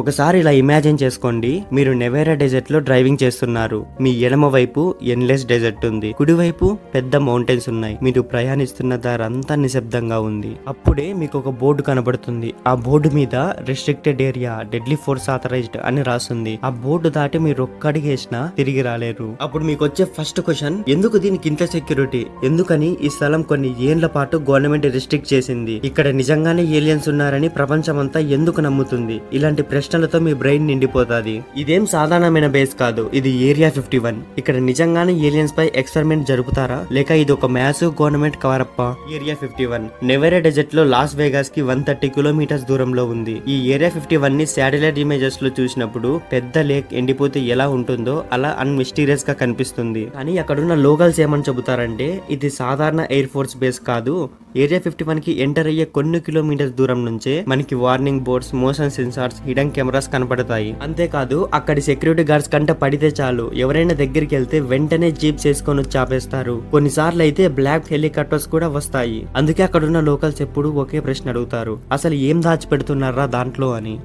ఒకసారి ఇలా ఇమాజిన్ చేసుకోండి, మీరు నెవేరా డెజర్ట్ లో డ్రైవింగ్ చేస్తున్నారు. మీ ఎడమ వైపు ఎన్లెస్ డెజర్ట్ ఉంది, కుడివైపు పెద్ద మౌంటైన్స్ ఉన్నాయి. మీరు ప్రయాణిస్తున్న దారంతా నిశ్శబ్దంగా ఉంది. అప్పుడే మీకు ఒక బోర్డు కనబడుతుంది. ఆ బోర్డు మీద restricted area, deadly force authorised అని రాస్తుంది. ఆ బోర్డు దాటి మీరు ఒక్కడిగేసినా తిరిగి రాలేరు. అప్పుడు మీకు వచ్చే ఫస్ట్ క్వశ్చన్, ఎందుకు దీనికి ఇంత సెక్యూరిటీ? ఎందుకని ఈ స్థలం కొన్ని ఏళ్ల పాటు గవర్నమెంట్ రిస్ట్రిక్ట్ చేసింది? ఇక్కడ నిజంగానే ఏలియన్స్ ఉన్నారని ప్రపంచమంతా ఎందుకు నమ్ముతుంది? ఇలాంటి ప్రశ్నలతో మీ బ్రెయిన్ నిండిపోతాది. ఇదేం సాధారణమైన బేస్ కాదు, ఇది ఏరియా 51. ఇక్కడ నిజంగానే ఏలియన్స్ పై ఎక్స్పెరిమెంట్ జరుపుతారా, లేక ఇది ఒక మ్యాసివ్ గవర్నమెంట్ కవరప్ప? ఏరియా 51 నెవెరా డెజర్ట్ లో లాస్ వేగాస్ కి 130 కిలోమీటర్స్ దూరంలో ఉంది. ఈ ఏరియా 51 ని శాటిలైట్ ఇమేజెస్ లో చూసినప్పుడు పెద్ద లేక్ ఎండిపోతే ఎలా ఉంటుందో అలా అన్మిస్టీరియస్ గా కనిపిస్తుంది. కానీ అక్కడున్న లోకల్స్ ఏమని చెబుతారంటే, ఇది సాధారణ ఎయిర్ ఫోర్స్ బేస్ కాదు. ఏరియా 51 కి ఎంటర్ అయ్యే కొన్ని కిలోమీటర్స్ దూరం నుంచే మనకి warning boards, motion sensors, hidden cameras కనపడతాయి. అంతేకాదు అక్కడి సెక్యూరిటీ గార్డ్స్ కంట పడితే చాలు, ఎవరైనా దగ్గరికి వెళ్తే వెంటనే జీప్స్ వేసుకొని వచ్చి ఆపేస్తారు. కొన్నిసార్లు అయితే బ్లాక్ హెలికాప్టర్స్ కూడా వస్తాయి. అందుకే అక్కడున్న లోకల్స్ ఎప్పుడు ఒకే ప్రశ్న అడుగుతారు, అసలు ఏం దాచిపెడుతున్నారా దాంట్లో అని.